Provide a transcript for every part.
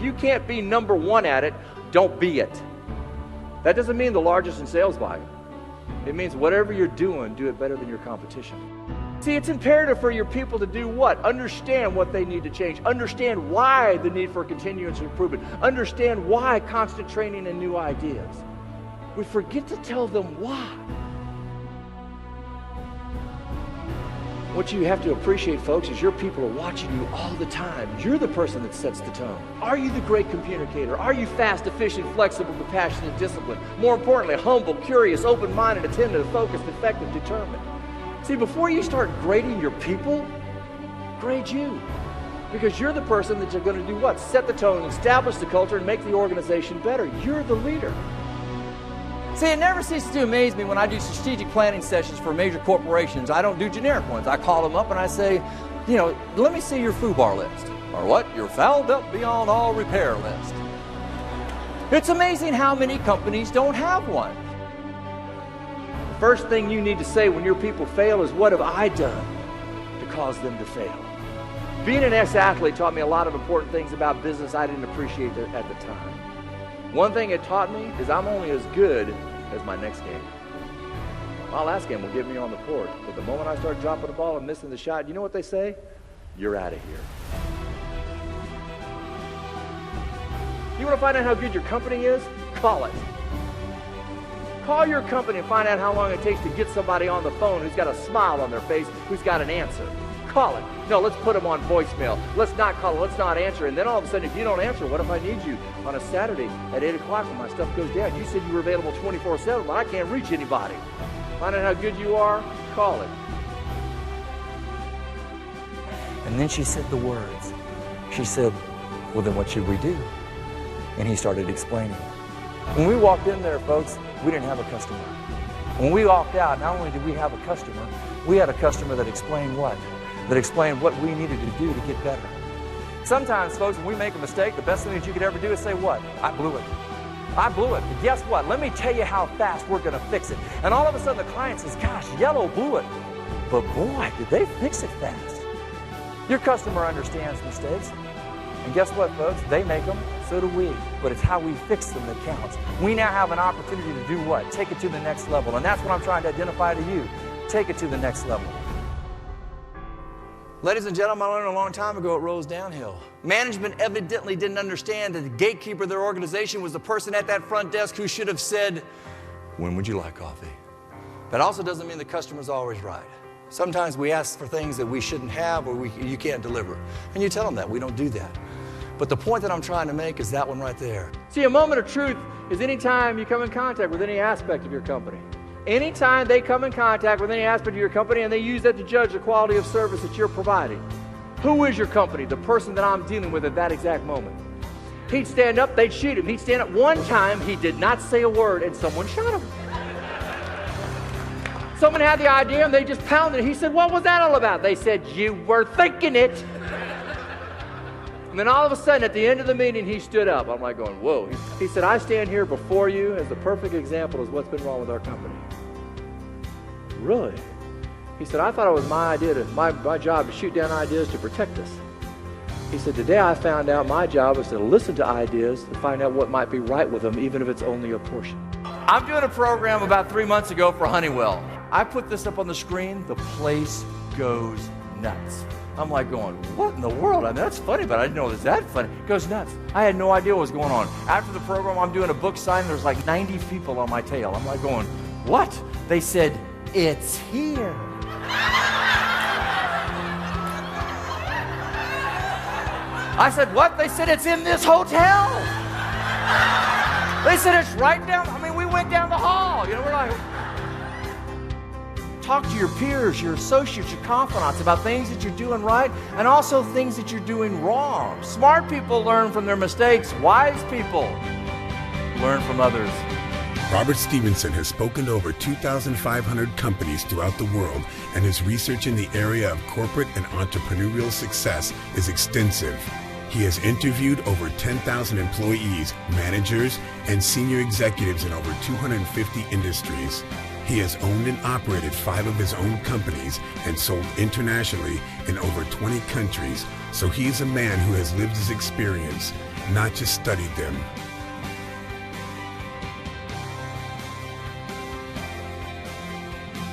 you can't be number one at it, don't be it. That doesn't mean the largest in sales volume. It means whatever you're doing, do it better than your competition. See, it's imperative for your people to do what? Understand what they need to change. Understand why the need for continuous improvement. Understand why constant training and new ideas. We forget to tell them why. What you have to appreciate, folks, is your people are watching you all the time. You're the person that sets the tone. Are you the great communicator? Are you fast, efficient, flexible, compassionate, disciplined? More importantly, humble, curious, open-minded, attentive, focused, effective, determined. See, before you start grading your people, grade you. Because you're the person that you're going to do what? Set the tone, establish the culture, and make the organization better. You're the leader. See, it never ceases to amaze me when I do strategic planning sessions for major corporations. I don't do generic ones. I call them up and I say, you know, let me see your FUBAR list. Or what? Your fouled up beyond all repair list. It's amazing how many companies don't have one. The first thing you need to say when your people fail is, what have I done to cause them to fail? Being an ex-athlete taught me a lot of important things about business I didn't appreciate at the time. One thing it taught me is I'm only as good as my next game. My last game will get me on the court, but the moment I start dropping the ball and missing the shot, you know what they say? You're out of here. You want to find out how good your company is? Call it. Call your company and find out how long it takes to get somebody on the phone who's got a smile on their face, who's got an answer. Call it. No, let's put them on voicemail. Let's not call it. Let's not answer. And then all of a sudden, if you don't answer, what if I need you on a Saturday at 8 o'clock when my stuff goes down? You said you were available 24/7, but I can't reach anybody. Find out how good you are? Call it. And then she said the words. She said, well, then what should we do? And he started explaining. When we walked in there, folks, we didn't have a customer. When we walked out, not only did we have a customer, we had a customer that explained what? That explained what we needed to do to get better. Sometimes, folks, when we make a mistake, the best thing that you could ever do is say what? I blew it. I blew it. But guess what? Let me tell you how fast we're going to fix it. And all of a sudden the client says, gosh, Yellow blew it. But boy, did they fix it fast. Your customer understands mistakes. And guess what, folks? They make them, so do we. But it's how we fix them that counts. We now have an opportunity to do what? Take it to the next level. And that's what I'm trying to identify to you. Take it to the next level. Ladies and gentlemen, I learned a long time ago it rolls downhill. Management evidently didn't understand that the gatekeeper of their organization was the person at that front desk who should have said, when would you like coffee? That also doesn't mean the customer's always right. Sometimes we ask for things that we shouldn't have or you can't deliver. And you tell them that. We don't do that. But the point that I'm trying to make is that one right there. See, a moment of truth is any time you come in contact with any aspect of your company. Anytime they come in contact with any aspect of your company and they use that to judge the quality of service that you're providing. Who is your company? The person that I'm dealing with at that exact moment. He'd stand up, they'd shoot him. He'd stand up. One time, he did not say a word and someone shot him. Someone had the idea and they just pounded it. He said, what was that all about? They said, you were thinking it. And then all of a sudden, at the end of the meeting, he stood up. I'm like going, whoa. He said, I stand here before you as the perfect example of what's been wrong with our company. Really? He said, I thought it was my job to shoot down ideas to protect us. He said, today I found out my job is to listen to ideas to find out what might be right with them, even if it's only a portion. I'm doing a program about 3 months ago for Honeywell. I put this up on the screen. The place goes nuts. I'm like going, what in the world? I mean, that's funny, but I didn't know it was that funny. It goes nuts. I had no idea what was going on. After the program, I'm doing a book signing. There's like 90 people on my tail. I'm like going, what? They said, it's here. I said, what? They said, it's in this hotel. They said, it's right down. I mean, we went down the hall. You know, we're like, talk to your peers, your associates, your confidants about things that you're doing right and also things that you're doing wrong. Smart people learn from their mistakes. Wise people learn from others. Robert Stevenson has spoken to over 2,500 companies throughout the world, and his research in the area of corporate and entrepreneurial success is extensive. He has interviewed over 10,000 employees, managers, and senior executives in over 250 industries. He has owned and operated 5 of his own companies and sold internationally in over 20 countries, so he is a man who has lived his experience not just studied them.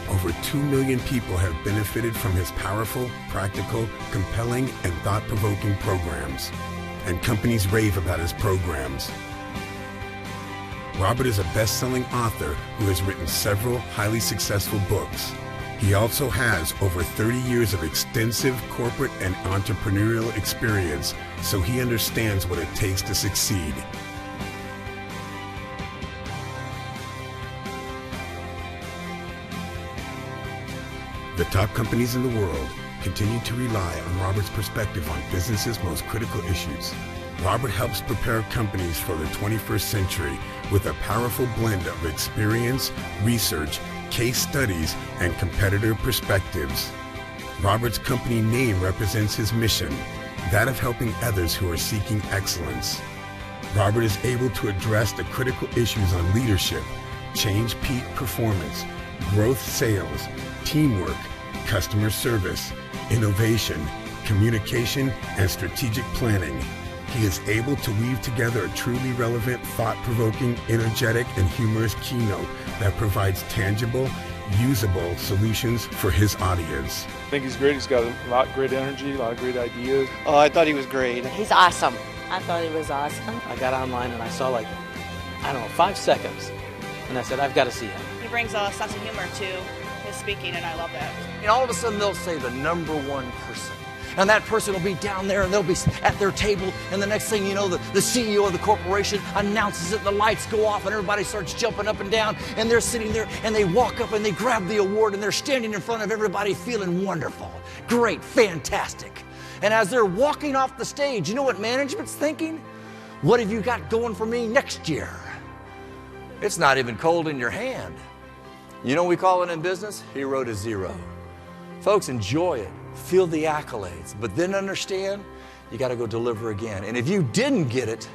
Over 2 million people have benefited from his powerful, practical, compelling, and thought-provoking programs. And companies rave about his programs. Robert is a best-selling author who has written several highly successful books. He also has over 30 years of extensive corporate and entrepreneurial experience, so he understands what it takes to succeed. The top companies in the world continue to rely on Robert's perspective on business's most critical issues. Robert helps prepare companies for the 21st century with a powerful blend of experience, research, case studies, and competitor perspectives. Robert's company name represents his mission, that of helping others who are seeking excellence. Robert is able to address the critical issues on leadership, change peak performance, growth sales, teamwork, customer service, innovation, communication, and strategic planning. He is able to weave together a truly relevant, thought-provoking, energetic, and humorous keynote that provides tangible, usable solutions for his audience. I think he's great. He's got a lot of great energy, a lot of great ideas. Oh, I thought he was great. He's awesome. I thought he was awesome. I got online and I saw 5 seconds. And I said, I've got to see him. He brings a sense of humor to his speaking, and I love that. And all of a sudden they'll say the number one person. And that person will be down there and they'll be at their table, and the next thing you know, the CEO of the corporation announces it, and the lights go off and everybody starts jumping up and down, and they're sitting there and they walk up and they grab the award and they're standing in front of everybody feeling wonderful, great, fantastic. And as they're walking off the stage, you know what management's thinking? What have you got going for me next year? It's not even cold in your hand. You know what we call it in business? Hero to zero. Folks, enjoy it. Feel the accolades, but then understand you got to go deliver again. And if you didn't get it,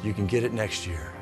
you can get it next year.